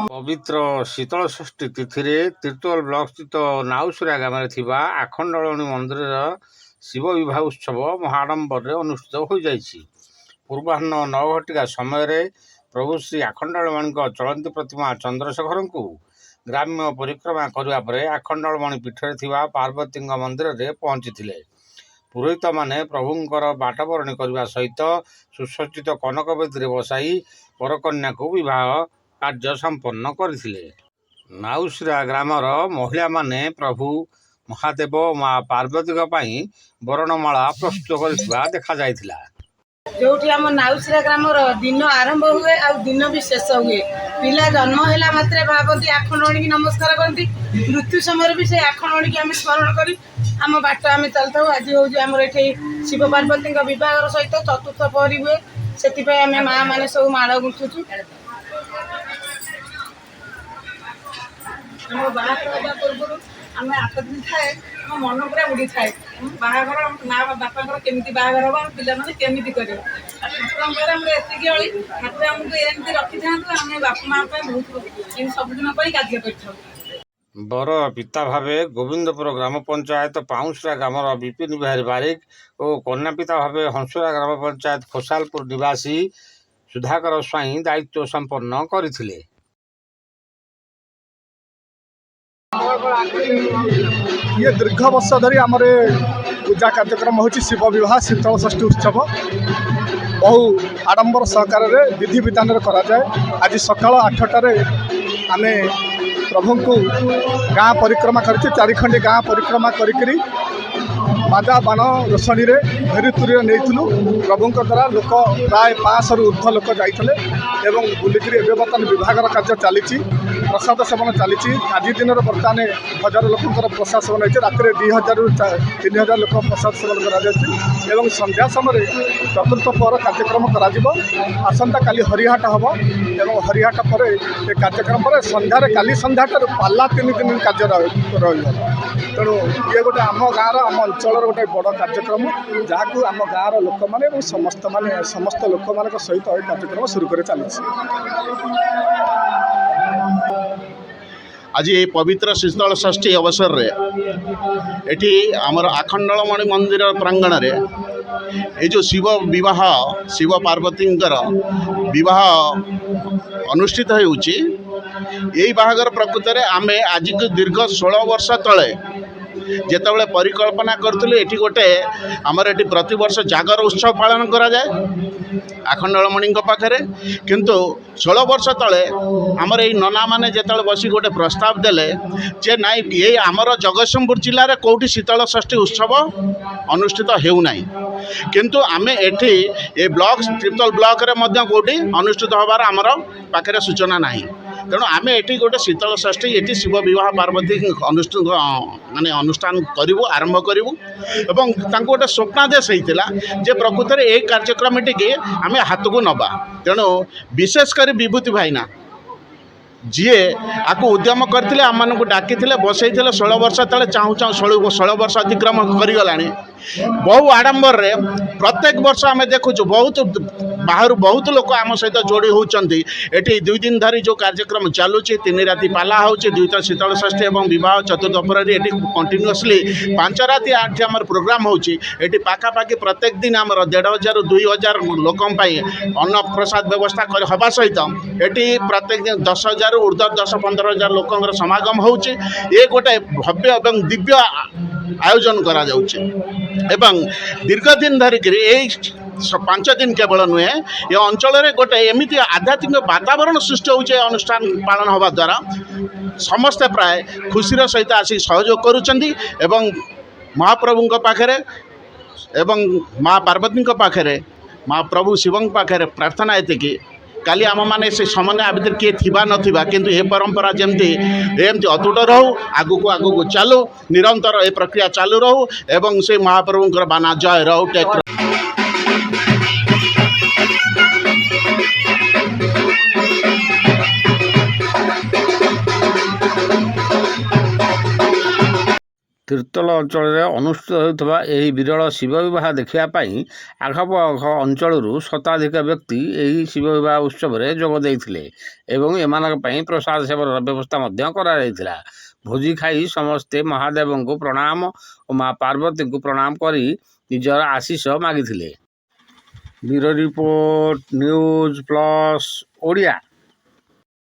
पवित्र शीतल षष्ठी तिथि तीर्तोल ब्लॉक स्थित नाउसुरा ग्राम आखंडलमणि मंदिर शिव विवाह उत्सव महाडंबर अनुष्ठित हो जाइछि। पूर्वाह्न 9 घटिका समय प्रभु श्री आखंडलमणि चलती प्रतिमा चंद्रशेखर को ग्राम्य परिक्रमा करने पर आखंडलमणि पीठरे थिबा पार्वती मंदिर में पहुंची। पुरोहित माने प्रभुंकर बाटबरणी करने सहित सुसज्जित कनक बेदी बसाई परकन्या को विवाह कार्य संपन्न करथिले। नाउसरा ग्रामर महिला माने प्रभु महादेव माँ पार्वती बरणमाला प्रस्तुत कर देखा जाइथिला। जो आम नाउसरा ग्रामर दिन आरंभ हुए आ दिन भी शेष हुए। पिला जन्म है मात्रे भावती आखंडमणि की नमस्कार करती। मृत्यु समय भी से आखंडमणि की आम स्मरण करी आम बाट आम चलता। आज हूँ आम ये शिव पार्वती बह सहित चतुर्थ पहरी हुए से आम माँ मैंने सब माड़ गुंथुचु। बाहर पूर्व आम 8 दिन थाए मन पूरा उड़ी थाए बाहागर माँ बापा केमी बाहागर हम पिला केमी कर ठाकुर एति ठाकुर आमको एमती रखी था आम बापा माँ बहुत सबुदिन कार्य कर। बर पिता भावे गोविंदपुर ग्राम पंचायत पाउंसरा ग्रामर विपिन बिहारी बारिक और कन्या पिता भावे हंसुरा ग्राम पंचायत खोसालपुर निवासी सुधाकर स्वाई दायित्व संपन्न करथिले। ये दीर्घ वर्ष धरी आम पूजा कार्यक्रम हो शिव विवाह शीतल षष्ठी उत्सव बहु आडंबर सहकार विधि विधान कराए। आज सकाल 8टार आम प्रभु को गाँ परिक्रमा कर 4 खंडे गाँ परिक्रमा करी बाजा बाण रोषणी भेरी तुरी नहीं प्रभु द्वारा लोक प्राय 500 रु ऊर्ध्व लोक जाते बुलिक बर्तमान विभाग कार्य चली प्रसाद सेवन चली। आज दिन बर्तमान 1000 लोक प्रसाद सेवन होती रात 2000 रु 3000 लोक प्रसाद सेवन कर संध्या समय चतुर्थ पहर कार्यक्रम आसंता काली हरिहाट हम और हरिहाट पर कार्यक्रम पर संध्यार काली संध्याठार पाला 3 दिन कार्य तेणु ये गोटे आम गाँव आम अंचल गोटे बड़ कार्यक्रम जहाँ आम गाँव लोक मैंने समस्त लोक मान सहित यह कार्यक्रम शुरू कर चली। आज ये पवित्र शीतल षष्ठी अवसर रे एठी आमर आखंडलमणि मंदिर प्रांगण रे ये जो शिव विवाह शिव पार्वती विवाह अनुष्ठित होउची। यही बाहागर प्रकृत में आम आज दीर्घ 16 वर्ष तले जितेबाला परिकल्पना करूँ ये गोटे आमर ये प्रतिवर्ष जागर उत्सव पालन करा जाए आखंडलमणि पाखे किंतु 16 वर्ष तले आमर ये नना मैंने जिते बस गोटे प्रस्ताव देले जे नाई ये आमर जगतसिंहपुर जिले में कौटी शीतल षष्ठी उत्सव अनुष्ठित होना किंतु आम एठी ये ब्लॉक तीर्तोल ब्लॉक रे कौटी अनुष्ठित होबार आमर पाखे सूचना ना। तेणु आम ये गोटे शीतल षष्ठी ये शिव विवाह पार्वती अनुष्ठित माने अनुष्ठान करूँ आरंभ करूँ एवं गोटे स्वप्नादेश होता जे प्रकृत में यही कार्यक्रम टी आम हाथ को नवा। तेणु विशेषकर विभूति भाईना जी आपको उद्यम करते आम मानक डाकी बसई 16 वर्ष तले चाहूँ चाहूँ 16 वर्ष अतिक्रम करगला बहु आडंबर रे प्रत्येक वर्ष आम देखु बहुत बाहर बहुत लोक आम सहित जोड़ी होती। 2 दिन धरी जो कार्यक्रम चलुची 3 राति पाला हो 2 शीतल षष्ठी और विवाह चतुर्थ अपराधी ये कंटिन्यूअसली 5 राति 8 आम प्रोग्राम होची। पाखापाखि प्रत्येक दिन आम 1500 2000 लोक अन्न प्रसाद व्यवस्था हवा सहित ये प्रत्येक दिन 10,000 ऊर्ध्व 10-15,000 लोक समागम होची। ये गोटे भव्य और दिव्य आयोजन करा जाउची एवं दीर्घ दिन धरिक 5 दिन केवल नुहे ये अंचल गोटे एमती आध्यात्मिक वातावरण सृष्टि होचे अनुष्ठान पालन होगा द्वारा समस्ते प्राय खुशीर सहित आसी सहयोग करुचंदी एवं महाप्रभु पाखे एवं माँ पार्वती पाखे माँ प्रभु शिव पाखे प्रार्थना एति କାଲି ଆମମାନେ ସେ ସମନ୍ୱୟ ଭିତରେ କିଏ ଥିବା ନଥିବା କିନ୍ତୁ ଏ ପରମ୍ପରା ଯେମିତି ଏମିତି ଅତୁଟ ରହୁ, ଆଗକୁ ଆଗକୁ ଚାଲୁ, ନିରନ୍ତର ଏ ପ୍ରକ୍ରିୟା ଚାଲୁ ରହୁ ଏବଂ ସେ ମହାପ୍ରଭୁଙ୍କର ବାନା ଜୟ ରହୁ ଟେକ୍ ତିର୍ତ୍ତୋଲ ଅଞ୍ଚଳରେ ଅନୁଷ୍ଠିତ ହେଉଥିବା ଏହି ବିରଳ ଶିବ ବିବାହ ଦେଖିବା ପାଇଁ ଆଖପାଖ ଅଞ୍ଚଳରୁ ଶତାଧିକ ବ୍ୟକ୍ତି ଏହି ଶିବ ବିବାହ ଉତ୍ସବରେ ଯୋଗ ଦେଇଥିଲେ ଏବଂ ଏମାନଙ୍କ ପାଇଁ ପ୍ରସାଦ ସେବନର ବ୍ୟବସ୍ଥା ମଧ୍ୟ କରାଯାଇଥିଲା। ଭୋଜି ଖାଇ ସମସ୍ତେ ମହାଦେବଙ୍କୁ ପ୍ରଣାମ ଓ ମା ପାର୍ବତୀଙ୍କୁ ପ୍ରଣାମ କରି ନିଜର ଆଶୀଷ ମାଗିଥିଲେ। Bureau report, news plus Odia.